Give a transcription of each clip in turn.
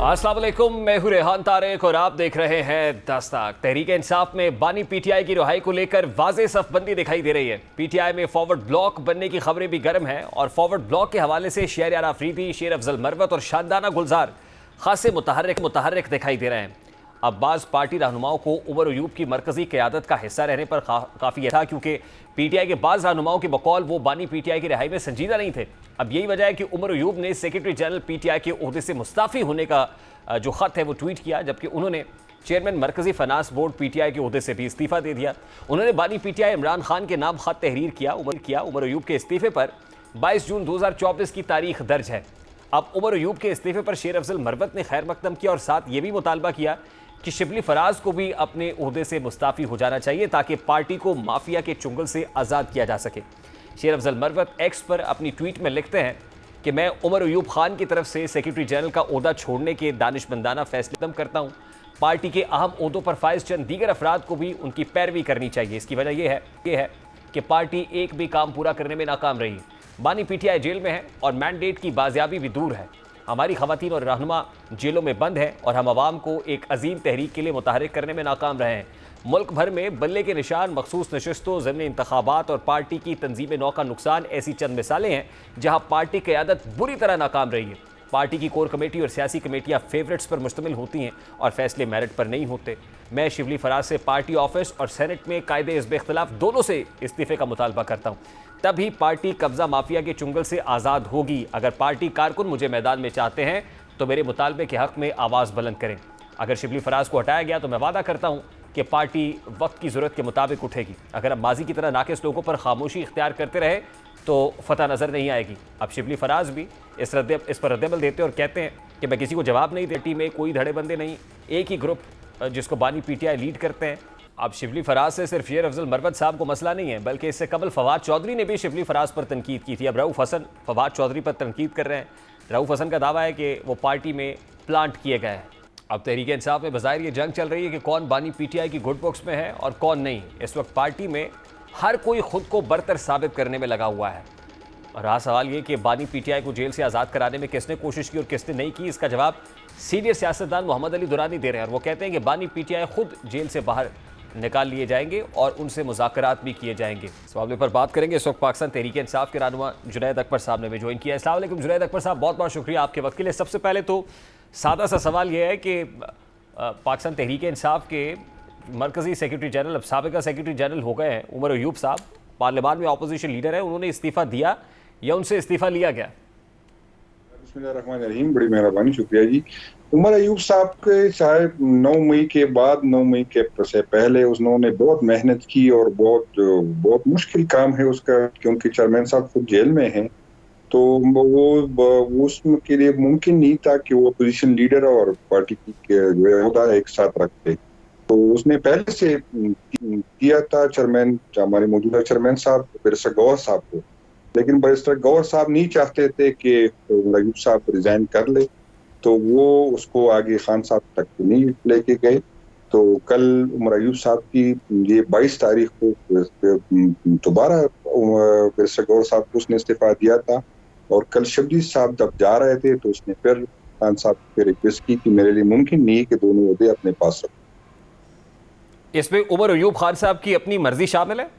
अस्सलाम वालेकुम, मैं हूं रेहान तारिक और आप देख रहे हैं दस्तक। तहरीक इंसाफ में बानी पीटीआई की रिहाई को लेकर वाज़ेह सफबंदी दिखाई दे रही है। पीटीआई में फॉरवर्ड ब्लॉक बनने की खबरें भी गर्म हैं और फॉरवर्ड ब्लॉक के हवाले से शहरयार आफरीदी, शेर अफजल मरवत और शानदाना गुलजार खासे मुतहर्रिक दिखाई दे रहे हैं। अब बाज़ पार्टी रहनुमाओं को उमर अयूब की मरकजी क़यादत का हिस्सा रहने पर काफ़ी था, क्योंकि पीटीआई के बाज़ रहनुमाओं के बकौल वो बानी पीटीआई की रिहाई में संजीदा नहीं थे। अब यही वजह है कि उमर अयूब ने सेक्रेटरी जनरल पीटीआई के ओहदे से मुस्ताफ़ी होने का जो ख़त है वो ट्वीट किया, जबकि उन्होंने चेयरमैन मरकजी फनास बोर्ड पीटीआई के ओहदे से भी इस्तीफ़ा दे दिया। उन्होंने बानी पीटीआई इमरान खान के नाम ख़त तहरीर किया। उमर अयूब के इस्तीफ़े पर 22 जून 2024 की तारीख दर्ज है। अब उमर अयूब के इस्तीफ़े पर शेर अफजल मरवत ने खैर मकदम किया और साथ ये भी मुतालबा किया कि शिबली फराज को भी अपने ओहदे से मुस्ताफ़ी हो जाना चाहिए ताकि पार्टी को माफिया के चुंगल से आज़ाद किया जा सके। शेर अफजल मरवत एक्स पर अपनी ट्वीट में लिखते हैं कि मैं उमर अयूब खान की तरफ से सेक्रेटरी जनरल का ओहदा छोड़ने के दानिशमंदाना फैसले करता हूँ। पार्टी के अहम ओहदों पर फाइज चंद दीगर अफराद को भी उनकी पैरवी करनी चाहिए। इसकी वजह यह है कि पार्टी एक भी काम पूरा करने में नाकाम रही। बानी पीटीआई जेल में है और मैंडेट की बाजियाबी भी दूर है। हमारी खवातीन और रहनुमा जेलों में बंद हैं और हम आवाम को एक अजीम तहरीक के लिए मुतहरिक करने में नाकाम रहे हैं। मुल्क भर में बल्ले के निशान, मखसूस नशस्तों, ज़मनी इंतखाबात और पार्टी की तंजीम नौ का नुकसान ऐसी चंद मिसालें हैं जहां पार्टी क़यादत बुरी तरह नाकाम रही है। पार्टी की कोर कमेटी और सियासी कमेटियां फेवरेट्स पर मुश्तमिल होती हैं और फैसले मेरिट पर नहीं होते। मैं शिबली फराज से पार्टी ऑफिस और सेनेट में कायदे हिज़्ब इख्तिलाफ दोनों से इस्तीफ़े का मुतालबा करता हूँ, तभी पार्टी कब्जा माफिया के चुंगल से आज़ाद होगी। अगर पार्टी कारकुन मुझे मैदान में चाहते हैं तो मेरे मुतालबे के हक़ में आवाज़ बुलंद करें। अगर शिबली फराज को हटाया गया तो मैं वादा करता हूँ कि पार्टी वक्त की ज़रूरत के मुताबिक उठेगी। अगर अब माजी की तरह नाकिस लोगों पर खामोशी इख्तियार करते रहे तो फतह नज़र नहीं आएगी। अब शिबली फराज भी इस पर रद्दमल देते और कहते हैं कि मैं किसी को जवाब नहीं देती, में कोई धड़े बंदे नहीं, एक ही ग्रुप जिसको बानी पीटीआई लीड करते हैं। अब शिबली फराज से सिर्फ शेर अफजल मरवत साहब को मसला नहीं है, बल्कि इससे कबल फवाद चौधरी ने भी शिबली फराज पर तनकीद की थी। अब रऊफ़ हसन फवाद चौधरी पर तनकीद कर रहे हैं। रऊफ़ हसन का दावा है कि वो पार्टी में प्लांट किए गए हैं। अब तहरीक इंसाफ में बज़ाहिर ये जंग चल रही है कि कौन बानी पीटीआई की गुड बुक्स में है और कौन नहीं। इस वक्त पार्टी में हर कोई खुद को बरतर साबित करने में लगा हुआ है। और रहा सवाल ये कि बानी पीटीआई को जेल से आज़ाद कराने में किसने कोशिश की और किसने नहीं की। इसका जवाब सीनियर सियासतदान मोहम्मद अली दुरानी दे रहे हैं और वो कहते हैं कि बानी पीटीआई खुद जेल से बाहर निकाल लिए जाएंगे और उनसे मुज़ाकरात भी किए जाएंगे। इस मामले पर बात करेंगे। इस वक्त पाकिस्तान तहरीक इंसाफ के रहनुमा जुनैद अकबर साहब ने भी ज्वाइन किया। अस्सलाम वालेकुम जुनैद अकबर साहब, बहुत बहुत शुक्रिया आपके वक्त के लिए। सबसे पहले तो सादा सा सवाल यह है कि पाकिस्तान तहरीक इंसाफ के मरकज़ी सेक्रेटरी जनरल, अब साबिका सेक्रेटरी जनरल हो गए हैं उमर अयूब साहब, पार्लियामान में अपोजिशन लीडर है, उन्होंने इस्तीफ़ा दिया या उनसे इस्तीफ़ा लिया गया? बिस्मिल्लाहिर्रहमानिर्रहीम, बड़ी मेहरबानी, शुक्रिया जी। उमर अयूब साहब के चाहे 9 मई के बाद, 9 मई के से पहले उन्होंने बहुत मेहनत की और बहुत मुश्किल काम है उसका, क्योंकि चेयरमैन साहब खुद जेल में हैं, तो वो उसके लिए मुमकिन नहीं था कि वो अपोजिशन लीडर और पार्टी की जो है ओहदा एक साथ रखते। तो उसने पहले से किया था चेयरमैन, हमारे मौजूदा चेयरमैन साहब बैरिस्टर गौहर साहब को, लेकिन बैरिस्टर गौहर साहब नहीं चाहते थे कि अयूब साहब रिजाइन कर ले, तो वो उसको आगे खान साहब तक नहीं लेके गए। तो कल उमर अयूब साहब की ये 22 तारीख को दोबारा बैरिस्टर गौहर साहब को उसने इस्तीफा दिया था और कल शबली साहब जब जा रहे थे तो उसने फिर खान साहब से रिक्वेस्ट की कि मेरे लिए मुमकिन नहीं है कि दोनों ओहदे अपने पास रखो। इसमें उमर अयूब खान साहब की अपनी मर्जी शामिल है?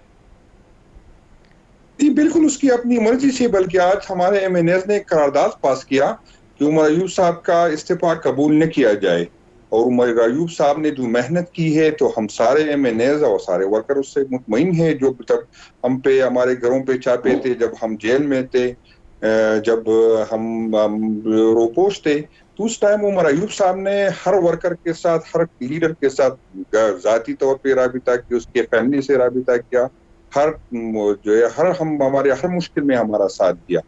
जी बिल्कुल, उसकी अपनी मर्जी से, बल्कि आज हमारे एमएनएस ने करारदाद पास किया कि उमर अयूब साहब का इस्तीफा कबूल न किया जाए। और उमर अयूब साहब ने जो मेहनत की है तो हम सारे एमएनएस और सारे वर्कर उससे मुतमईन हैं। जो जब हम पे हमारे घरों पे चापे थे, जब हम जेल में थे, जब हम रोपोश थे, तो उस टाइम उमर अयूब साहब ने हर वर्कर के साथ, हर लीडर के साथ जाती तौर पे राबिता किया, उसके फैमिली से राबिता किया, जो है हमारे हर मुश्किल में हमारा साथ दिया।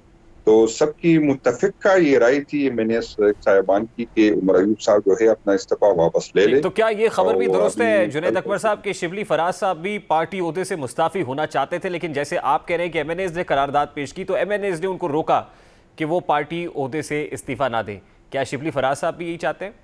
तो सबकी मुत्तफिका ये राय थी मैंने साहिबान की कि उमर अयूब साहब जो है अपना इस्तीफा वापस ले ले। तो क्या ये खबर भी दुरुस्त है जुनैद अकबर साहब के शिबली फराज साहब भी पार्टी ओहदे से मुस्ताफी होना चाहते थे, लेकिन जैसे आप कह रहे हैं कि एमएनएस ने करारदाद पेश की तो एमएनएस ने उनको रोका कि वो पार्टी ओहदे से इस्तीफा ना दें। क्या शिबली फराज साहब भी यही चाहते हैं?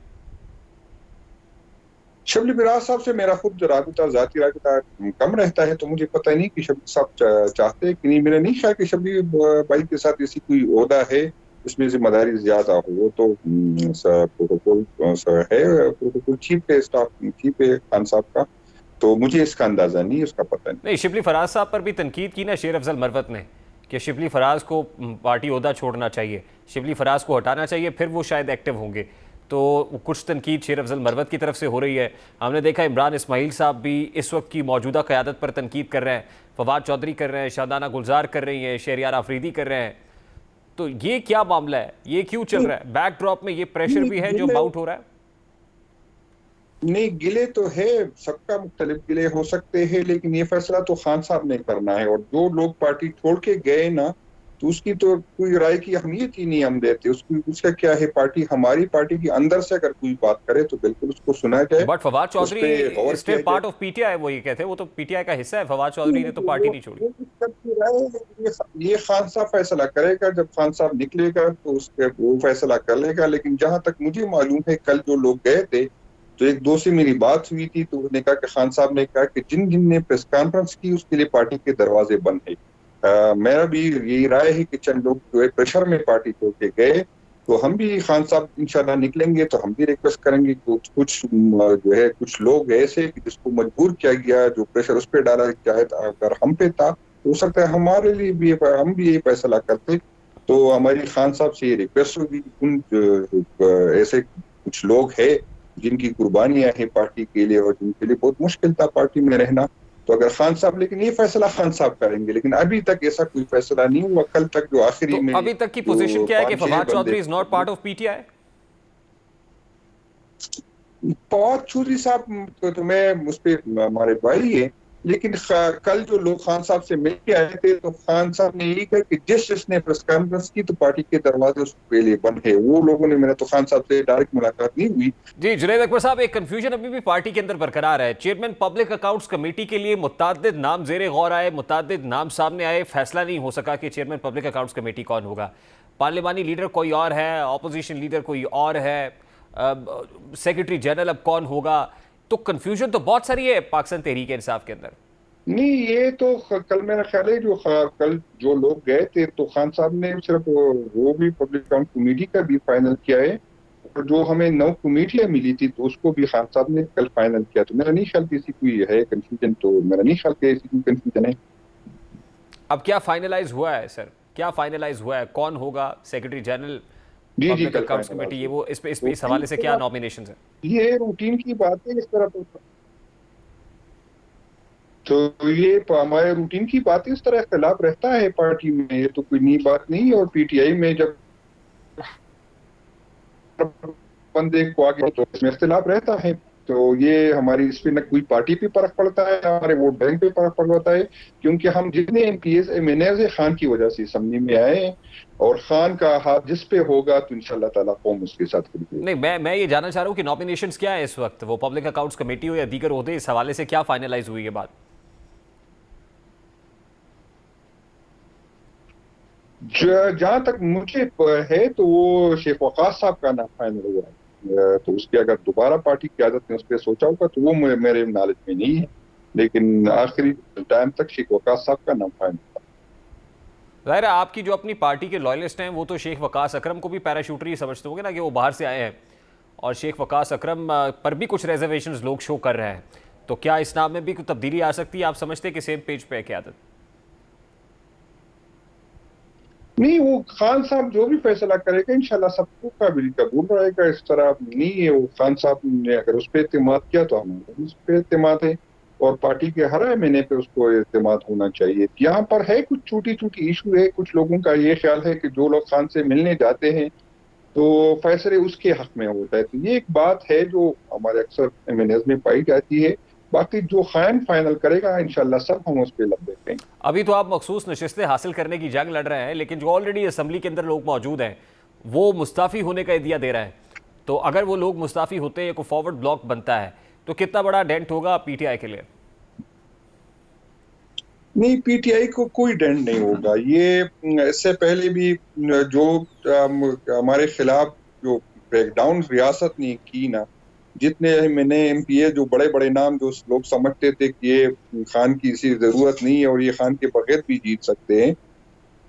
शबली फराज साहब से मेरा खुद जाती राबिता कम रहता है, तो मुझे पता नहीं कि शबली साहब चाहते कि नहीं। मेरा नहीं ख्याल कि शबली भाई के साथ ऐसी कोई ओहदा है इसमें जिम्मेदारी ज्यादा हो। वो तो प्रोटोकॉल है, प्रोटोकॉल चीफ है, स्टाफ चीफ है खान साहब का, तो मुझे इसका अंदाजा नहीं, उसका पता नहीं। नहीं, शिबली फराज साहब पर भी तनकीद की ना शेर अफजल मरवत ने कि शिबली फराज को पार्टी ओहदा छोड़ना चाहिए, शिबली फराज को हटाना चाहिए, फिर वो शायद एक्टिव होंगे। तो कुछ तनकीद शेर अफजल मरवत की तरफ से हो रही है। हमने देखा इमरान इस्माइल साहब भी इस वक्त की मौजूदा क़यादत पर तनकीद कर रहे हैं, फवाद चौधरी कर रहे हैं, शादाना गुलजार कर रही हैं, शहरियार आफरीदी कर रहे हैं। तो ये क्या मामला है, ये क्यों चल रहा है? बैकड्रॉप में ये प्रेशर भी है जो माउंट हो रहा है। नहीं, गिले तो है, सबका मुख्तलिफ गिले हो सकते हैं, लेकिन ये फैसला तो खान साहब ने करना है। और जो लोग पार्टी छोड़ के गए ना, तो उसकी तो कोई राय की अहमियत ही नहीं हम देते। उसका क्या है, पार्टी हमारी पार्टी के अंदर से अगर कोई बात करे तो बिल्कुल उसको सुना जाए, बट फवाद उस पे चौधरी गौर किया स्टिल पार्ट जाए। ऑफ पीटीआई, वो ये कहते हैं वो तो पीटीआई का हिस्सा है। फवाद चौधरी ने तो पार्टी नहीं छोड़ी। वो सबकी राय है, ये खान साहब फैसला करेगा। जब खान साहब निकलेगा तो उसके वो फैसला कर लेगा। लेकिन जहां तक मुझे मालूम है, कल जो लोग गए थे, तो एक दो से मेरी बात हुई थी, तो उन्होंने कहा कि खान साहब ने कहा कि जिन जिन ने प्रेस कॉन्फ्रेंस की उसके लिए पार्टी के दरवाजे बंद है। मेरा भी यही राय है कि चंद लोग जो है प्रेशर में पार्टी छोड़ के गए, तो हम भी खान साहब इंशाल्लाह निकलेंगे तो हम भी रिक्वेस्ट करेंगे। कुछ जो है कुछ लोग ऐसे कि जिसको मजबूर किया गया, जो प्रेशर उस पर डाला जाए, अगर हम पे था तो हो सकता है हमारे लिए भी हम भी यही फैसला करते। तो हमारी खान साहब से ये रिक्वेस्ट होगी, उन ऐसे कुछ लोग हैं जिनकी कुर्बानियां हैं पार्टी के लिए और जिनके लिए बहुत मुश्किल था पार्टी में रहना, तो अगर खान साहब, लेकिन ये फैसला खान साहब करेंगे। लेकिन अभी तक ऐसा कोई फैसला नहीं हुआ। कल तक जो आखिरी तो में अभी तक की जो पोजीशन क्या है कि 5-6 फवाद बंदे, Chaudhry is not part of PTI? Fawad Chaudhry sahab तो मैं उस पर हमारे भाई है, लेकिन कल जो लोग खान साहब से मिल के आए थे, तो खान साहब ने यही कहा कि जिसने प्रेस कॉन्फ्रेंस की तो पार्टी के दरवाजे उसके लिए बंद है। वो लोगों ने, मेरा तो खान साहब से डायरेक्ट मुलाकात नहीं हुई। जी जुनैद अकबर साहब, एक कंफ्यूजन अभी भी पार्टी के अंदर बरकरार है। चेयरमैन पब्लिक अकाउंट्स कमेटी के लिए मुतअद्दिद नाम जेरे गौर आए, मुतअद्दिद नाम सामने आए, फैसला नहीं हो सका कि चेयरमैन पब्लिक अकाउंट्स कमेटी कौन होगा। पार्लिमानी लीडर कोई और है, ऑपोजिशन लीडर कोई और है, सेक्रेटरी जनरल अब कौन होगा। तो कंफ्यूजन तो बहुत सारी है पाकिस्तान तहरीक इंसाफ के अंदर। नहीं, ये तो कल मेरा ख्याल है कल जो लोग गए थे, तो खान साहब ने सिर्फ वो भी पब्लिक अकाउंट कमेटी का भी फाइनल किया है, और जो हमें 9 कमेटियां मिली थी तो उसको भी खान साहब ने कल फाइनल किया। तो मेरा नहीं ख्याल कि ऐसी कोई है कंफ्यूजन, तो मेरा नहीं ख्याल कि ऐसी कोई कंफ्यूजन है। अब क्या फाइनलाइज हुआ है सर, क्या फाइनलाइज हुआ है, कौन होगा सेक्रेटरी जनरल जी जी, पब्लिक कल अकाउंट्स फाइनल कमेटी? ये हुआ। वो इस हवाले से क्या नॉमिनेशन है? ये रूटीन की बात है, इस तरह तो ये हमारे रूटीन की बात है। इस तरह इख्तिलाफ रहता है पार्टी में, ये तो कोई नई बात नहीं है। और पीटीआई में जब बंदे को आगे तो इसमें इख्तिलाफ रहता है, तो ये हमारी इस पे न कोई पार्टी पे फर्क पड़ता है, हमारे वोट बैंक पे फर्क पड़ता है, क्योंकि हम जितने एमपीएस एमएनएज खान की वजह से असम्बली में आए हैं, और खान का हाथ जिस पे होगा तो इंशाल्लाह ताला कौम उसके साथ खड़ी होगी। नहीं, मैं ये जानना चाह रहा हूँ कि नॉमिनेशंस क्या है इस वक्त, वो पब्लिक अकाउंट्स कमेटी हो या दीगर ओहदे, इस हवाले से क्या फाइनलाइज हुई है बात? जहां तक मुझे है तो वो शेख वकास साहब का नाम फाइनल हुआ है। तो उसकी अगर दोबारा पार्टी की क्यादत ने उस पर सोचा होगा तो वो मेरे नॉलेज में नहीं है, लेकिन आखिरी टाइम तक शेख वकास साहब का नाम फाइनल था। ज़ाहिर है आपकी जो अपनी पार्टी के लॉयलिस्ट हैं वो तो शेख वकास अकरम को भी पैराशूटर ही समझते होंगे ना कि वो बाहर से आए हैं, और शेख वकास अकरम पर भी कुछ रिजर्वेशंस लोग शो कर रहे हैं। तो क्या इस नाम में भी कोई तब्दीली आ सकती है? आप समझते हैं कि सेम पेज पे है क्यादत? नहीं, वो खान साहब जो भी फैसला करेगा इंशाल्लाह सबको काबिल कबूल रहेगा। इस तरह नहीं है, वो खान साहब ने अगर उस पर एतमाद किया तो हमारा उस पर एतमाद है, और पार्टी के हर महीने पे उसको एतमाद होना चाहिए। यहाँ पर है कुछ छोटी छोटी इशू है, कुछ लोगों का ये ख्याल है कि जो लोग खान से मिलने जाते हैं तो फैसले उसके हक में होता है। तो ये एक बात है जो हमारे अक्सर एमएनएस में पाई जाती है। बाकी जो खान फाइनल करेगा इंशाल्लाह सब हम उस पर लब देखेंगे। अभी तो आप मखसूस नशिस्तें हासिल करने की जंग लड़ रहे हैं, लेकिन जो ऑलरेडी असम्बली के अंदर लोग मौजूद हैं वो मुस्ताफ़ी होने का इदिया दे रहे हैं। तो अगर वो लोग मुस्ताफ़ी होते हैं, कोई फॉरवर्ड ब्लॉक बनता है, तो कितना बड़ा डेंट होगा पीटीआई के लिए? नहीं, पीटीआई को कोई डेंट नहीं होगा। ये इससे पहले भी जो हमारे खिलाफ जो ब्रेकडाउन रियासत ने की ना, जितने मैंने एमपीए जो बड़े बड़े नाम जो लोग समझते थे कि ये खान की इसी जरूरत नहीं है और ये खान के बगैर भी जीत सकते हैं,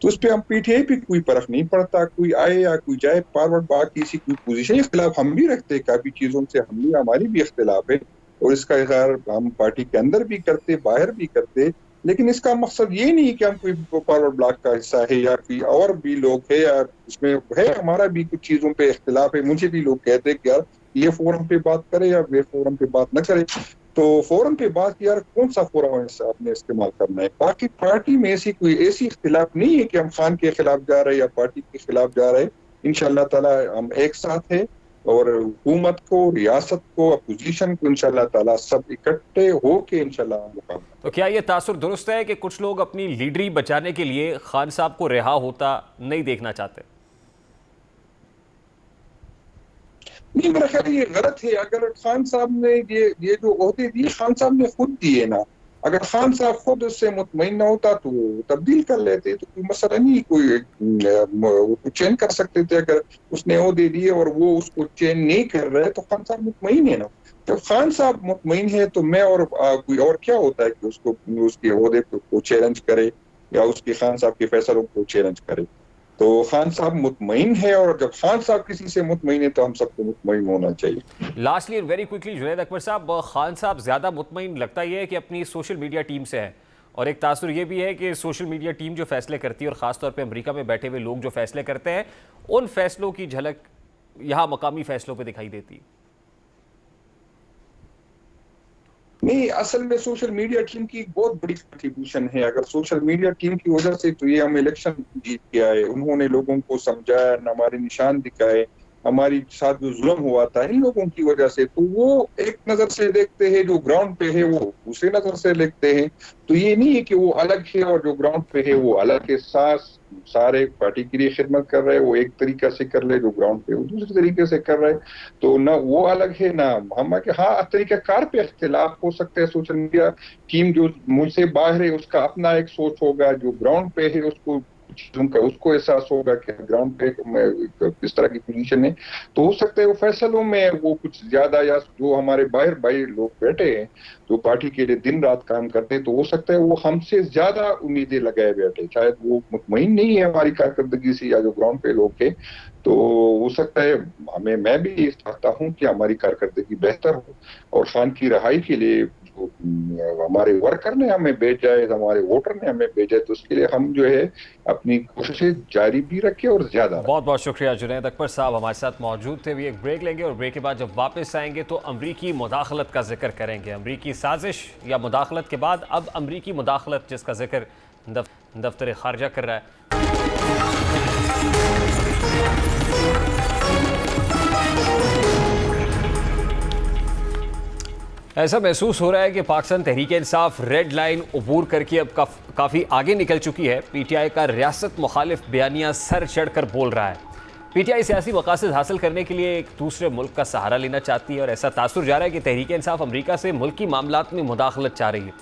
तो उस पर हम पीटीआई पे कोई फर्क नहीं पड़ता, कोई आए या कोई जाए फॉरवर्ड ब्लॉक की कोई पोजीशन इख्तिलाफ हम भी रखते हैं, काफी चीजों से हम भी, हमारी भी इख्तिलाफ है और इसका इजहार हम पार्टी के अंदर भी करते, बाहर भी करते। लेकिन इसका मकसद ये नहीं कि हम कोई फॉरवर्ड ब्लॉक का हिस्सा है या कोई और भी लोग है या इसमें है, हमारा भी कुछ चीजों पे इख्तिलाफ है। मुझे भी लोग कहते हैं कि यार ये फोरम पे बात करे या वे फोरम पे बात न करे। तो फोरम पे बात यार कौन सा फोरम है आपने इस्तेमाल करना है। बाकी पार्टी में ऐसी कोई ऐसी इख्तिलाफ नहीं है कि हम खान के खिलाफ जा रहे हैं या पार्टी के खिलाफ जा रहे हैं। इंशाल्लाह ताला हम एक साथ है और हुकूमत को, रियासत को, अपोजिशन को इंशाल्लाह ताला सब इकट्ठे होके इंशाल्लाह मुकाबला। तो क्या ये तासुर दुरुस्त है कि कुछ लोग अपनी लीडरी बचाने के लिए खान साहब को रिहा होता नहीं देखना चाहते? नहीं, मेरा ख्याल ये गलत है। अगर खान साहब ने ये जो ओहदे दिए खान साहब ने खुद दिए ना, अगर खान साहब खुद उससे मुतमईन ना होता तो तब्दील कर लेते, तो कोई मसला नहीं, कोई चेंज कर सकते थे। अगर उसने ओहदे दिए और वो उसको चेंज नहीं कर रहे तो खान साहब मुतमईन है ना। जब खान साहब मुतमईन है तो मैं और कोई और क्या होता है कि उसको उसके ओहदे को चैलेंज करे या उसके खान साहब के फैसलों को चैलेंज करे। तो खान साहब मुतमईन है और जब खान साहब किसी से मुतमईन है तो हम सबको मुतमईन होना चाहिए। Lastly and very quickly Junaid Akbar साहब, खान साहब ज़्यादा मुतमईन लगता ही है कि अपनी सोशल मीडिया टीम से है, और एक तासुर ये भी है कि सोशल मीडिया टीम जो फैसले करती है और ख़ासतौर पे अमेरिका में बैठे हुए लोग जो फैसले करते हैं, उन फैसलों की झलक यहाँ मकामी फैसलों पे दिखाई देती है। नहीं, असल में सोशल मीडिया टीम की बहुत बड़ी कंट्रीब्यूशन है। अगर सोशल मीडिया टीम की वजह से तो ये हम इलेक्शन जीत के आए, उन्होंने लोगों को समझाया, हमारे निशान दिखाए, हमारी साथ जो जुल्म हुआ था इन लोगों की वजह से, तो वो एक नजर से देखते हैं, जो ग्राउंड पे है वो दूसरे नजर से देखते हैं। तो ये नहीं है कि वो अलग है और जो ग्राउंड पे है वो अलग है। सारे पार्टी के लिए खिदमत कर रहे हैं, वो एक तरीका से कर रहे, जो ग्राउंड पे वो दूसरे तरीके से कर रहे। तो ना वो अलग है ना हम। हाँ, तरीकाकार पे इख्तिलाफ हो सकते हैं। सोशल मीडिया टीम जो मुझसे बाहर है उसका अपना एक सोच होगा, जो ग्राउंड पे है उसको उसको एहसास होगा कि ग्राउंड पे इस तरह की पोजीशन है। तो हो सकता है वो फैसलों में वो कुछ ज्यादा, या जो हमारे बाहर भाई लोग बैठे हैं जो पार्टी के लिए दिन रात काम करते हैं, तो हो सकता है वो हमसे ज्यादा उम्मीदें लगाए बैठे, शायद वो मुतमईन नहीं है हमारी कारकर्दगी से, या जो ग्राउंड पे लोग हैं। तो हो सकता है मैं भी चाहता हूँ कि हमारी कारकर्दगी बेहतर हो और खान की रहाई के लिए हमारे वर्कर ने हमें भेजा है, हमारे वोटर ने हमें भेजा है, तो उसके लिए हम जो है अपनी कोशिशें जारी भी रखें और ज्यादा। बहुत बहुत शुक्रिया जुनैद अकबर साहब हमारे साथ मौजूद थे। भी एक ब्रेक लेंगे और ब्रेक के बाद जब वापस आएंगे तो अमरीकी मुदाखलत का जिक्र करेंगे। अमरीकी साजिश या मुदाखलत के बाद अब अमरीकी मुदाखलत जिसका जिक्र दफ्तर खारजा कर रहा है। ऐसा महसूस हो रहा है कि पाकिस्तान तहरीक इंसाफ रेड लाइन अबूर करके अब काफ़ी आगे निकल चुकी है। पीटीआई का रियासत मुखालिफ बयानिया सर चढ़कर बोल रहा है। पीटीआई सियासी मकासद हासिल करने के लिए एक दूसरे मुल्क का सहारा लेना चाहती है और ऐसा तासुर जा रहा है कि तहरीक इंसाफ अमरीका से मुल्की मामलात में मुदाखलत चाह रही है,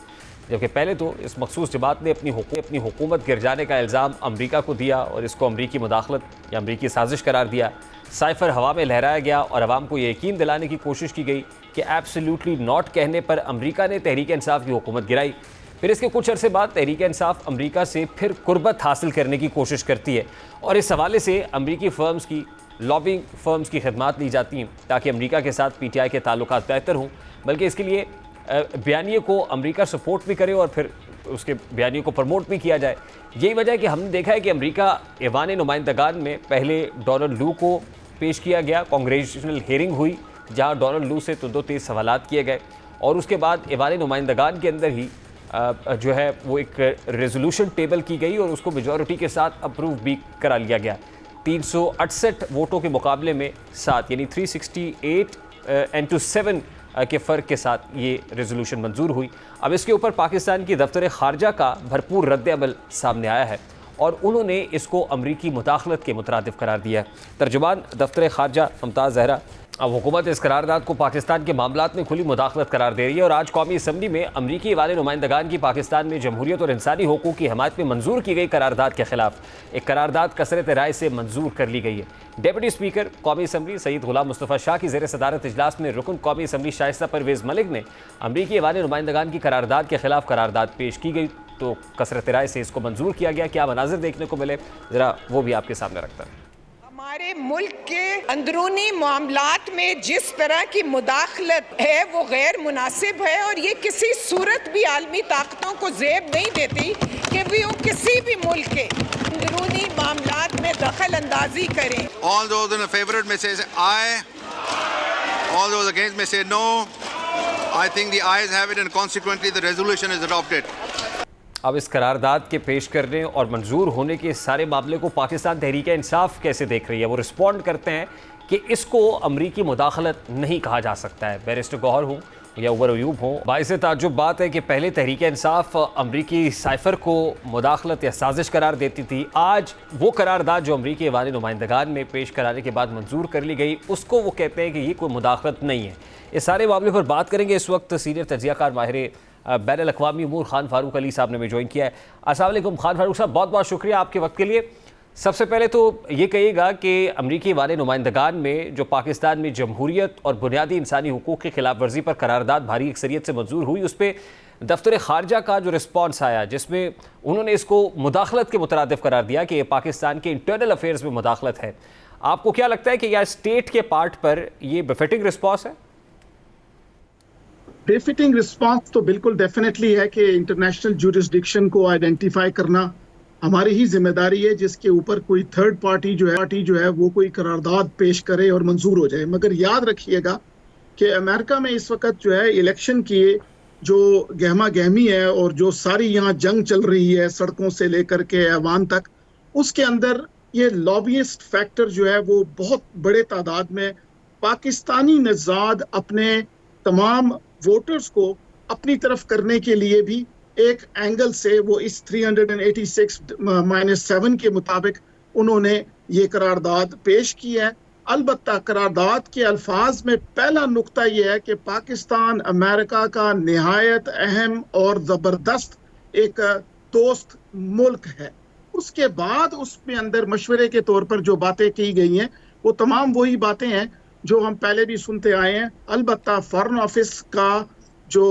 जबकि पहले तो इस मखसूस जमात ने अपनी हुकूमत गिर जाने का इल्ज़ाम अमरीका को दिया और इसको अमरीकी मुदाखलत या अमरीकी साजिश करार दिया। साइफर हवा में लहराया गया और अवाम को ये यकीन दिलाने की कोशिश की गई कि एब्सोल्युटली नॉट कहने पर अमरीका ने तहरीक इंसाफ की हुकूमत गिराई। फिर इसके कुछ अरसे बाद तहरीक इंसाफ अमरीका से फिर कुर्बत हासिल करने की कोशिश करती है और इस हवाले से अमरीकी फ़र्म्स की लॉबिंग फ़र्म्स की खदमात ली जाती हैं ताकि अमरीका के साथ पीटीआई के ताल्लुकात बेहतर हों, बल्कि इसके लिए बयानिए को अमरीका सपोर्ट भी करे और फिर उसके बयानियों को प्रमोट भी किया जाए। यही वजह है कि हमने देखा है कि अमरीका ऐवान नुमाइंदगान में पहले डोनाल्ड लू को पेश किया गया, कांग्रेचुनल हेयरिंग हुई जहां डोनाल्ड लू से तो 2-3 सवालात किए गए और उसके बाद ऐवान नुमाइंदगान के अंदर ही जो है वो एक रेजोल्यूशन टेबल की गई और उसको मेजॉरिटी के साथ अप्रूव भी करा लिया गया। 368 वोटों के मुकाबले में 7 यानी 368 के फ़र्क के साथ ये रेजोल्यूशन मंजूर हुई। अब इसके ऊपर पाकिस्तान की दफ्तर खारजा का भरपूर रद्द-ए-अमल सामने आया है और उन्होंने इसको अमरीकी मुदाखलत के मुतरादिफ करार दिया है। तर्जुमान दफ्तर खारजा मुमताज़ ज़हरा, अब हुकूमत इस करारदाद को पाकिस्तान के मामलात में खुली मुदाखलत करार दे रही है और आज कौमी असम्बली में अमरीकी ऐवान नुमाइंदगान की पाकिस्तान में जमहूरियत और इंसानी हुकूक की हिमायत में मंजूर की गई करारदाद के खिलाफ एक करारदाद कसरत राय से मंजूर कर ली गई है। डिप्टी स्पीकर कौमी असम्बली सईद गुलाम मुस्तफ़ा शाह की ज़ेर सदारत इजलास में रुकन कौमी असम्बली शाइस्ता परवेज़ मलिक ने अमरीकी ऐवान नुमाइंदगान की करारदाद के खिलाफ करारदाद पेश की गई तो कसरत राय से इसको मंजूर किया गया। क्या मनाजिर देखने को मिले, ज़रा वो भी आपके सामने रखता है। हमारे मुल्क के अंदरूनी मामलात में जिस तरह की मुदाखलत है वो गैर मुनासिब है और ये किसी सूरत भी आलमी ताकतों को ज़ेब नहीं देती कि भी वो किसी भी मुल्क के अंदरूनी मामलात में दखल अंदाजी करें। All those in favor may say aye. All those against may say no. I think the ayes have it and consequently the resolution is adopted. अब इस करारदाद के पेश करने और मंजूर होने के सारे मामले को पाकिस्तान तहरीक-ए-इंसाफ कैसे देख रही है? वो रिस्पॉन्ड करते हैं कि इसको अमरीकी मुदाखलत नहीं कहा जा सकता है। बैरिस्टर गौहर हो या उमर अयूब हो, बाइस ताज्जुब बात है कि पहले तहरीक-ए-इंसाफ अमरीकी साइफर को मुदाखलत या साजिश करार देती थी। आज वो करारदाद जो अमरीकी ऐवान नुमाइंदगान में पेश कराने के बाद मंजूर कर ली गई, उसको वो कहते हैं कि ये कोई मुदाखलत नहीं है। इस सारे मामले पर बात करेंगे। इस वक्त सीनियर तजियाकार माहिर बैन अल-अक़वामी उमूर खान फारूक अली साहब ने भी ज्वाइन किया है। अस्सलाम वालेकुम खान फारूक साहब, बहुत बहुत शुक्रिया आपके वक्त के लिए। सबसे पहले तो ये कहिएगा कि अमरीकी ऐवान नुमाइंदगान में जो पाकिस्तान में जमहूरियत और बुनियादी इंसानी हुकूक़ की खिलाफ वर्जी पर करारदाद भारी अक्सरियत से मंजूर हुई, उस पर दफ्तर ख़ारजा का जो रिस्पॉन्स आया जिसमें उन्होंने इसको मुदाखलत के मुतरादिफ करार दिया कि ये पाकिस्तान के इंटरनल अफेयर्स में मुदाखलत है, आपको क्या लगता है कि यह स्टेट के पार्ट पर ये बेफिटिंग रिस्पॉन्स है? बेफिटिंग रिस्पांस तो बिल्कुल डेफिनेटली है कि इंटरनेशनल जुरिस्डिक्शन को आइडेंटिफाई करना हमारी ही जिम्मेदारी है, जिसके ऊपर कोई थर्ड पार्टी जो है वो कोई करारदाद पेश करे और मंजूर हो जाए। मगर याद रखिएगा कि अमेरिका में इस वक्त जो है इलेक्शन की जो गहमा गहमी है और जो सारी यहाँ जंग चल रही है सड़कों से लेकर के ऐवान तक, उसके अंदर ये लॉबियस्ट फैक्टर जो है वो बहुत बड़े तादाद में पाकिस्तानी नज़ाद अपने तमाम वोटर्स को अपनी तरफ करने के लिए भी एक एंगल से वो इस 386-7 के मुताबिक उन्होंने ये करारदाद पेश की है। अलबत्ता करारदाद के अल्फाज में पहला नुक्ता ये है कि पाकिस्तान अमेरिका का निहायत अहम और ज़बरदस्त एक दोस्त मुल्क है। उसके बाद उसमें अंदर मशवरे के तौर पर जो बातें की गई हैं वो तमाम वही बातें हैं जो हम पहले भी सुनते आए हैं। अलबत्ता फॉरेन ऑफिस का जो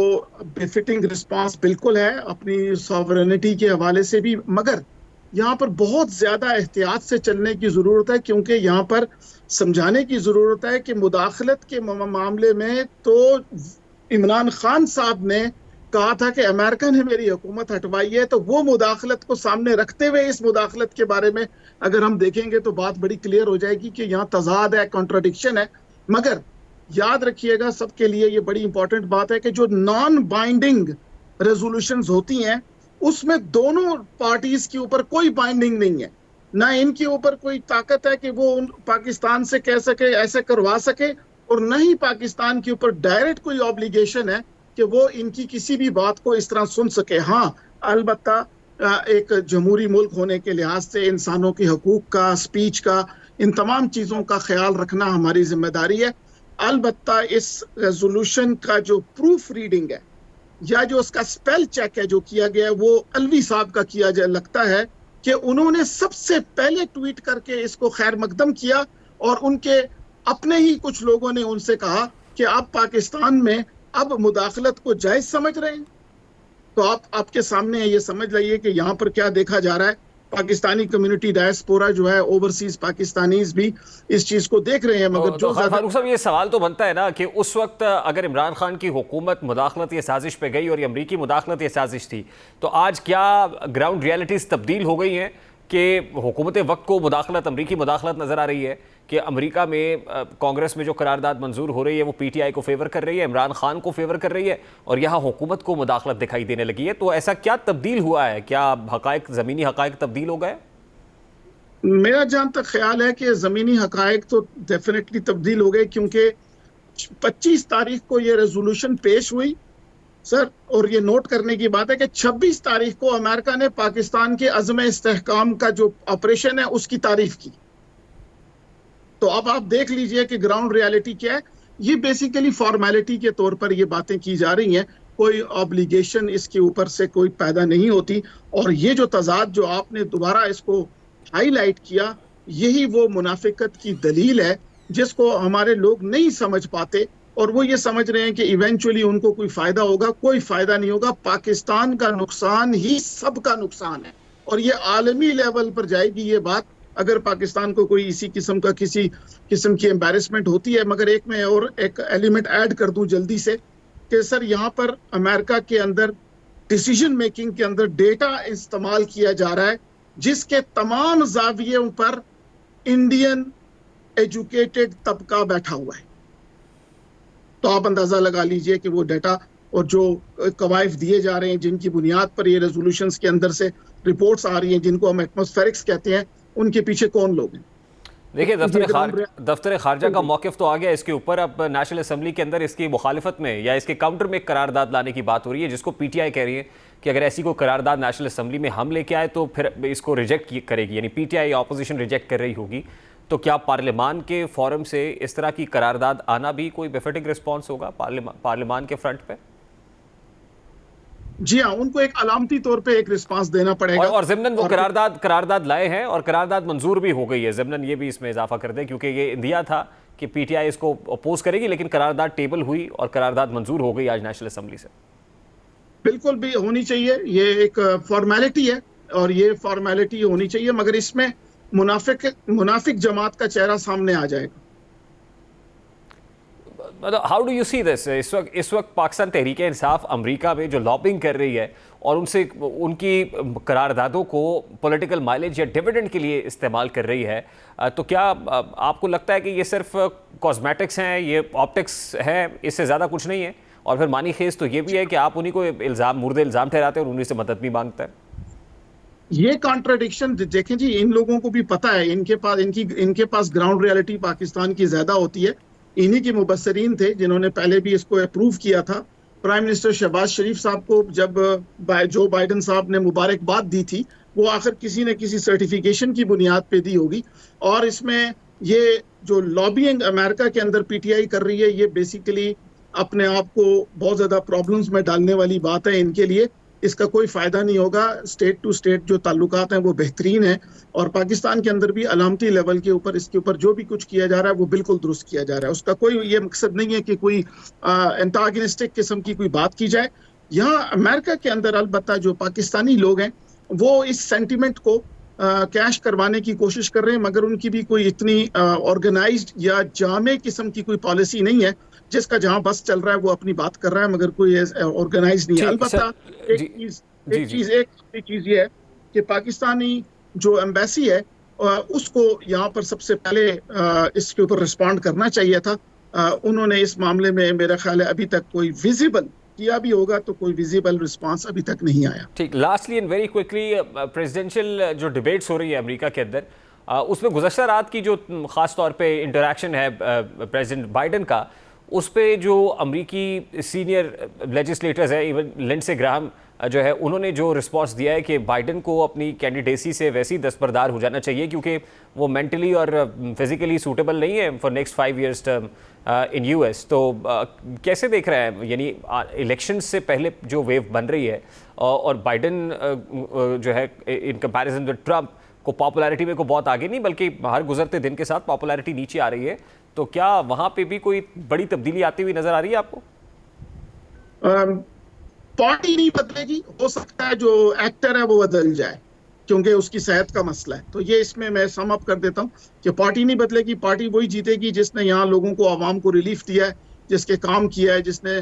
बेफिटिंग रिस्पांस बिल्कुल है अपनी सॉवरेनिटी के हवाले से भी, मगर यहाँ पर बहुत ज़्यादा एहतियात से चलने की ज़रूरत है, क्योंकि यहाँ पर समझाने की ज़रूरत है कि मुदाखलत के मामले में तो इमरान खान साहब ने कहा था कि अमेरिका ने मेरी हुकूमत हटवाई है, तो वो मुदाखलत को सामने रखते हुए इस मुदाखलत के बारे में अगर हम देखेंगे तो बात बड़ी क्लियर हो जाएगी कि यहाँ तजाद है, कॉन्ट्रडिक्शन है। मगर याद रखिएगा सबके लिए ये बड़ी इंपॉर्टेंट बात है कि जो नॉन बाइंडिंग रेजोल्यूशंस होती हैं उसमें दोनों पार्टीज के ऊपर कोई बाइंडिंग नहीं है, ना इनके ऊपर कोई ताकत है कि वो पाकिस्तान से कह सके ऐसे करवा सके, और न ही पाकिस्तान के ऊपर डायरेक्ट कोई ऑब्लिगेशन है कि वो इनकी किसी भी बात को इस तरह सुन सके। हाँ, अलबत्ता एक जमहूरी मुल्क होने के लिहाज से इंसानों के हकूक का, स्पीच का, इन तमाम चीज़ों का ख्याल रखना हमारी जिम्मेदारी है। अलबत्ता इस रेजोल्यूशन का जो प्रूफ रीडिंग है या जो उसका स्पेल चेक है जो किया गया है वो अलवी साहब का किया जाए, लगता है कि उन्होंने सबसे पहले ट्वीट करके इसको खैर मकदम किया और उनके अपने ही कुछ लोगों ने उनसे कहा कि आप पाकिस्तान में अब मुदाखलत को जायज समझ रहे हैं। तो आपके सामने ये समझ लाइए कि यहाँ पर क्या देखा जा रहा है। पाकिस्तानी कम्युनिटी डायस्पोरा जो है, ओवरसीज पाकिस्तानीज भी इस चीज को देख रहे हैं। मगर जो फारूक साहब, ये सवाल तो बनता है ना कि उस वक्त अगर इमरान खान की हुकूमत मुदाखलत या साजिश पे गई और ये अमरीकी मुदाखलत या साजिश थी, तो आज क्या ग्राउंड रियलिटीज तब्दील हो गई हैं कि हुकूमत वक्त को मुदाखलत, अमरीकी मुदाखलत नज़र आ रही है कि अमेरिका में कांग्रेस में जो करारदाद मंजूर हो रही है वो पीटीआई को फेवर कर रही है, इमरान खान को फेवर कर रही है, और यहाँ हुकूमत को मुदाखलत दिखाई देने लगी है। तो ऐसा क्या तब्दील हुआ है? क्या हकायक, ज़मीनी हकायक तब्दील हो गए? मेरा जहाँ तक ख्याल है कि ज़मीनी हकायक तो डेफिनेटली तब्दील हो गए, क्योंकि 25 तारीख को ये रेजोल्यूशन पेश हुई सर, और ये नोट करने की बात है कि 26 तारीख को अमेरिका ने पाकिस्तान के अज़्म इस्तेहकाम का जो ऑपरेशन है उसकी तारीफ की। तो अब आप देख लीजिए कि ग्राउंड रियलिटी क्या है। ये बेसिकली फॉर्मेलिटी के तौर पर ये बातें की जा रही हैं, कोई ऑब्लिगेशन इसके ऊपर से कोई पैदा नहीं होती। और ये जो तजाद जो आपने दोबारा इसको हाईलाइट किया, यही वो मुनाफिकत की दलील है जिसको हमारे लोग नहीं समझ पाते और वो ये समझ रहे हैं कि इवेंचुअली उनको कोई फायदा होगा। कोई फायदा नहीं होगा। पाकिस्तान का नुकसान ही सबका नुकसान है और ये आलमी लेवल पर जाएगी ये बात अगर पाकिस्तान को कोई इसी किस्म का किसी किस्म की एम्बैरेसमेंट होती है। मगर एक मैं और एक एलिमेंट ऐड कर दूं जल्दी से कि सर यहाँ पर अमेरिका के अंदर डिसीजन मेकिंग के अंदर डेटा इस्तेमाल किया जा रहा है जिसके तमाम जावियों पर इंडियन एजुकेटेड तबका बैठा हुआ है। तो आप अंदाजा लगा लीजिए कि वो डेटा और जो कवायद दिए जा रहे हैं जिनकी बुनियाद पर ये रेजोल्यूशंस के अंदर से रिपोर्ट्स आ रही हैं जिनको हम एटमॉस्फेरिक्स कहते हैं, उनके पीछे कौन लोग हैं। देखिए दफ्तर खारजा का मौक़िफ़ तो आ गया इसके ऊपर। अब नेशनल असेंबली के अंदर इसकी मुखालिफत में या इसके काउंटर में करारदाद लाने की बात हो रही है जिसको पीटीआई कह रही है कि अगर ऐसी कोई करारदाद नेशनल असेंबली में हम लेके आए तो फिर इसको रिजेक्ट करेगी, यानी पीटीआई ऑपोजिशन रिजेक्ट कर रही होगी। तो क्या पार्लियामान के फोरम से इस तरह की करारदाद आना भी कोई बेफिटिक रिस्पॉन्स होगा पार्लियामान के फ्रंट पे? जी हाँ, उनको एक अलामती तौर पे एक रिस्पांस देना पड़ेगा। और ज़िम्नन वो करारदाद लाए हैं और करारदाद मंजूर भी हो गई है। ज़िम्नन ये भी इसमें इजाफा कर दें क्योंकि ये दिया था कि पीटीआई इसको अपोज करेगी, लेकिन करारदाद टेबल हुई और करारदाद मंजूर हो गई आज नेशनल असेंबली से। बिल्कुल भी होनी चाहिए, ये एक फॉर्मेलिटी है और ये फॉर्मेलिटी होनी चाहिए, मगर इसमें मुनाफिक जमात का चेहरा सामने आ जाएगा। मतलब how do you see this? इस वक्त पाकिस्तान तहरीक इंसाफ अमेरिका में जो लॉबिंग कर रही है और उनसे उनकी करारदादों को पॉलिटिकल माइलेज या डिविडेंड के लिए इस्तेमाल कर रही है, तो क्या आपको लगता है कि ये सिर्फ कॉस्मेटिक्स हैं, ये ऑप्टिक्स हैं, इससे ज़्यादा कुछ नहीं है? और फिर मानी खेज तो ये भी है कि आप उन्हीं को मुर्दे इल्ज़ाम ठहराते हैं और उन्हीं से मदद भी मांगते हैं। ये कॉन्ट्रडिक्शन देखें जी, इन लोगों को भी पता है, इनके पास ग्राउंड रियलिटी पाकिस्तान की ज्यादा होती है। इन्हीं के मुबस्सरीन थे जिन्होंने पहले भी इसको अप्रूव किया था। प्राइम मिनिस्टर शहबाज शरीफ साहब को जब जो बाइडन साहब ने मुबारकबाद दी थी वो आखिर किसी न किसी सर्टिफिकेशन की बुनियाद पे दी होगी। और इसमें ये जो लॉबिंग अमेरिका के अंदर पीटीआई कर रही है, ये बेसिकली अपने आप को बहुत ज्यादा प्रॉब्लम्स में डालने वाली बात है इनके लिए। इसका कोई फायदा नहीं होगा। स्टेट टू स्टेट जो ताल्लुकात हैं वो बेहतरीन है और पाकिस्तान के अंदर भी अलामती लेवल के ऊपर इसके ऊपर जो भी कुछ किया जा रहा है वो बिल्कुल दुरुस्त किया जा रहा है। उसका कोई ये मकसद नहीं है कि कोई एंटागनिस्टिक किस्म की कोई बात की जाए। यहाँ अमेरिका के अंदर अलबत्ता जो पाकिस्तानी लोग हैं वो इस सेंटिमेंट को कैश करवाने की कोशिश कर रहे हैं, मगर उनकी भी कोई इतनी ऑर्गेनाइज्ड या जामे किस्म की कोई पॉलिसी नहीं है। जिसका जहां बस चल रहा है वो अपनी बात कर रहा है, मगर कोई ऑर्गेनाइज नहीं है। अलबत्ता एक चीज ये है कि पाकिस्तानी जो एम्बेसी है उसको यहाँ पर सबसे पहले इसके ऊपर रिस्पॉन्ड करना चाहिए था। उन्होंने इस मामले में मेरा ख्याल है अभी तक कोई विजिबल किया भी होगा तो कोई विजिबल रिस्पांस अभी तक नहीं आया। ठीक, lastly and very quickly, presidential जो डिबेट्स हो रही है अमेरिका के अंदर, उसमें गुज़श्ता रात की जो ख़ास तौर पे इंटरेक्शन है प्रेसिडेंट बाइडन का, उस पे जो अमरीकी सीनियर लेजिस्लेटर्स हैं, इवन लिंडसे ग्राहम जो है, उन्होंने जो रिस्पांस दिया है कि बाइडन को अपनी कैंडिडेसी से वैसे ही दस्तबरदार हो जाना चाहिए क्योंकि वो मेंटली और फिजिकली सूटेबल नहीं है for next 5 years term in US. तो कैसे देख रहे हैं, यानी इलेक्शन से पहले जो वेव बन रही है और बाइडन जो है इन कंपैरिजन विद ट्रम्प को पॉपुलैरिटी में को बहुत आगे नहीं बल्कि हर गुजरते दिन के साथ पॉपुलैरिटी नीचे आ रही है, तो क्या वहाँ पे भी कोई बड़ी तब्दीली आती हुई नजर आ रही है आपको? पार्टी नहीं बदलेगी, हो सकता है जो एक्टर है वो बदल जाए क्योंकि उसकी सेहत का मसला है। तो ये इसमें मैं सम अप कर देता हूँ कि पार्टी नहीं बदलेगी, पार्टी वही जीतेगी जिसने यहाँ लोगों को, आवाम को रिलीफ दिया है, जिसके काम किया है, जिसने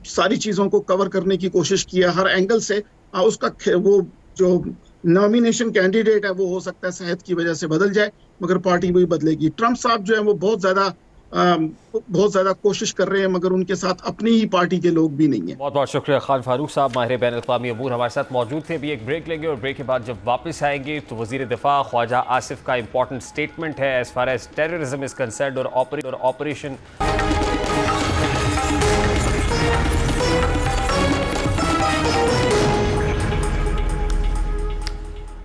सारी चीज़ों को कवर करने की कोशिश किया हर एंगल से। उसका वो जो नॉमिनेशन कैंडिडेट है वो हो सकता है सेहत की वजह से बदल जाए, मगर पार्टी वही बदलेगी। ट्रम्प साहब जो है वो बहुत ज़्यादा कोशिश कर रहे हैं, मगर उनके साथ अपनी ही पार्टी के लोग भी नहीं है। बहुत बहुत शुक्रिया खान फारूक साहब, माहिर बैन अक़वामी अमूर हमारे साथ मौजूद थे। अभी एक ब्रेक लेंगे और ब्रेक के बाद जब वापस आएंगे तो वज़ीर दिफा ख्वाजा आसिफ का इंपॉर्टेंट स्टेटमेंट है as far as terrorism is concerned और ऑपरेशन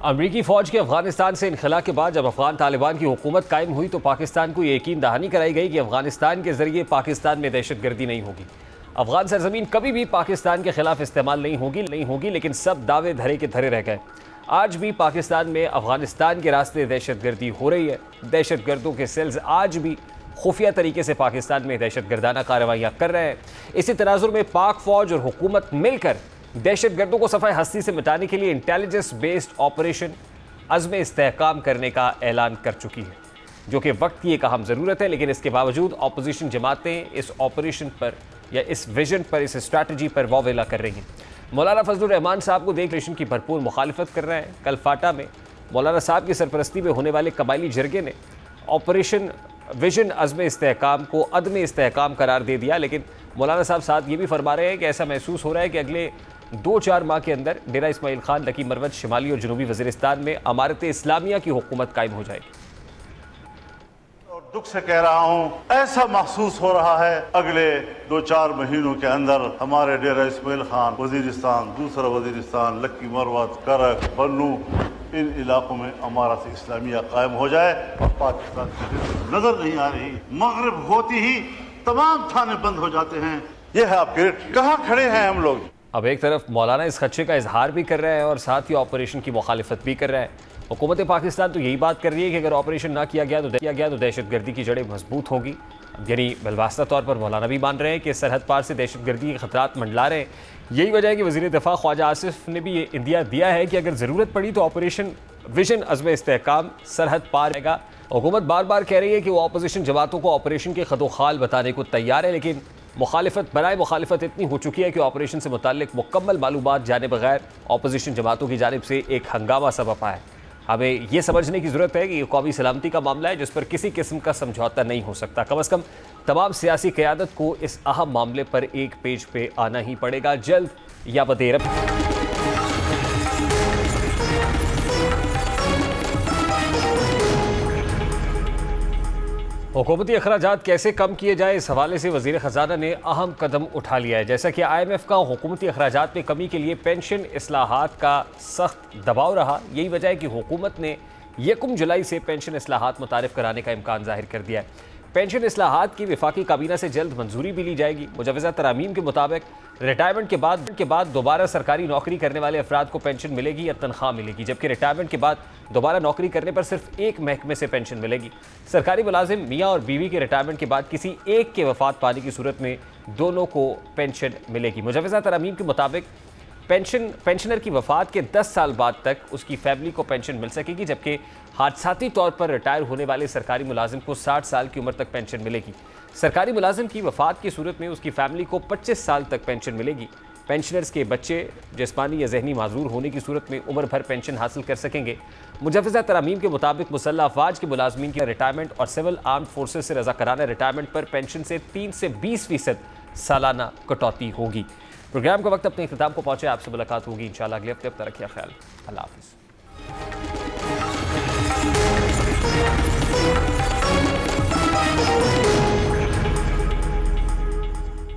अमरीकी फ़ौज के अफगानिस्तान से इनखला के बाद जब अफगान तालिबान की हुकूमत कायम हुई तो पाकिस्तान को ये यकीन दहानी कराई गई कि अफगानिस्तान के ज़रिए पाकिस्तान में दहशतगर्दी नहीं होगी, अफगान सरजमीन कभी भी पाकिस्तान के खिलाफ इस्तेमाल नहीं होगी। लेकिन सब दावे धरे के धरे रह गए। आज भी पाकिस्तान में अफगानिस्तान के रास्ते दहशतगर्दी हो रही है। दहशतगर्दों के सेल्स आज भी खुफिया तरीके से पाकिस्तान में दहशतगर्दाना कार्रवाइयाँ कर रहे हैं। इसी तनाजुर में पाक फौज और हुकूमत मिलकर दहशतगर्दों को सफ़ाई हस्ती से मिटाने के लिए इंटेलिजेंस बेस्ड ऑपरेशन अज़्म इस्तेहकाम करने का ऐलान कर चुकी है, जो कि वक्त की एक अहम ज़रूरत है। लेकिन इसके बावजूद अपोजिशन जमातें इस ऑपरेशन पर या इस विजन पर, इस स्ट्रैटेजी पर वावेला कर रही हैं। मौलाना फजलुर रहमान साहब को ऑपरेशन की भरपूर मुखालिफत कर रहे हैं। कल फाटा में मौलाना साहब की सरपरस्ती में होने वाले कबायली जरगे ने ऑपरेशन विजन अज़्म इस्तेहकाम को अदम इस्तेहकाम करार दे दिया। लेकिन मौलाना साहब साथ ये भी फरमा रहे हैं कि ऐसा महसूस हो रहा है कि अगले 2-4 माह के अंदर डेरा इस्माइल खान, लकी मरवत, शिमाली और जनूबी वज़ीरिस्तान में अमारत इस्लामिया की हुकूमत कायम हो जाएगी। और दुख से कह रहा हूँ, ऐसा महसूस हो रहा है अगले 2-4 महीनों के अंदर हमारे डेरा इस्माइल खान, वज़ीरिस्तान, दूसरा वज़ीरिस्तान, लकी मरवत, करक, बन्नू, इन इलाकों में अमारत इस्लामिया कायम हो जाए और पाकिस्तान की नजर नहीं आ रही। मगरिब होती ही तमाम थाने बंद हो जाते हैं। ये है आपके कहाँ खड़े हैं हम लोग। अब एक तरफ मौलाना इस खदशे का इजहार भी कर रहे हैं और साथ ही ऑपरेशन की मुखालिफत भी कर रहे हैं। हुकूमत पाकिस्तान तो यही बात कर रही है कि अगर ऑपरेशन ना किया गया तो दहशतगर्दी की जड़ें मजबूत होंगी। यानी बिलवास्ता तौर पर मौलाना भी मान रहे हैं कि सरहद पार से दहशतगर्दी के खतरात मंडला रहे हैं। यही वजह है कि वज़ीर दिफा ख्वाजा आसिफ ने भी ये इंदिया दिया है कि अगर ज़रूरत पड़ी तो ऑपरेशन विजन अज़्म इस्तेहकाम सरहद पार आएगा। हुकूमत बार बार कह रही है कि वो अपोजिशन जमातों को ऑपरेशन के खदोखाल बताने को तैयार है, लेकिन मुखालिफत इतनी हो चुकी है कि ऑपरेशन से मुताल्लिक मुकम्मल मालूमात जाने बगैर अपोजिशन जमातों की जानिब से एक हंगामा सबब आया है। हमें यह समझने की ज़रूरत है कि ये कौमी सलामती का मामला है जिस पर किसी किस्म का समझौता नहीं हो सकता। कम अज़ कम तमाम सियासी क़यादत को इस अहम मामले पर एक पेज पे आना ही पड़ेगा, जल्द या बदेर। हुकूमती अखराजात कैसे कम किए जाए, इस हवाले से वज़ीर ख़जाना ने अहम कदम उठा लिया है। जैसा कि IMF का हुकूमती अखराजात में कमी के लिए पेंशन इस्लाहात का सख्त दबाव रहा। यही वजह है कि हुकूमत ने 1 जुलाई से पेंशन इस्लाहात मुतारिफ कराने का इम्कान जाहिर कर दिया है। पेंशन इस्लाहात की वफाकी काबीना से जल्द मंजूरी भी ली जाएगी। मुजवज़ा तरामीम के मुताबिक रिटायरमेंट के बाद दोबारा सरकारी नौकरी करने वाले अफराद को पेंशन मिलेगी या तनख्वाह मिलेगी, जबकि रिटायरमेंट के बाद दोबारा नौकरी करने पर सिर्फ एक महकमे से पेंशन मिलेगी। सरकारी मुलाजिम मियाँ और बीवी के रिटायरमेंट के बाद किसी एक के वफात पाने की सूरत में दोनों को पेंशन मिलेगी। मुजवज़ा तरामीम के मुताबिक पेंशनर की वफात के 10 साल बाद तक उसकी फैमिली को पेंशन मिल सकेगी, जबकि हादसाती तौर पर रिटायर होने वाले सरकारी मुलाजिम को 60 साल की उम्र तक पेंशन मिलेगी। सरकारी मुलाजिम की वफात की सूरत में उसकी फैमिली को 25 साल तक पेंशन मिलेगी। पेंशनर्स के बच्चे जिस्मानी या जहनी माजूर होने की सूरत में उम्र भर पेंशन हासिल कर सकेंगे। मुजवज़ा तरामीम के मुताबिक मुसल्लह अफवाज के मुलाजमीन की रिटायरमेंट और सिविल आर्म्ड फोर्सेज से रज़ाकाराना रिटायरमेंट पर पेंशन से 3 से 20% सालाना कटौती होगी। प्रोग्राम का वक्त अपने इख्तिताम को पहुंचे। आपसे मुलाकात होगी इंशाल्लाह अगले हफ्ते। अब तक रखिए ख्याल। अल्लाह हाफ़िज़।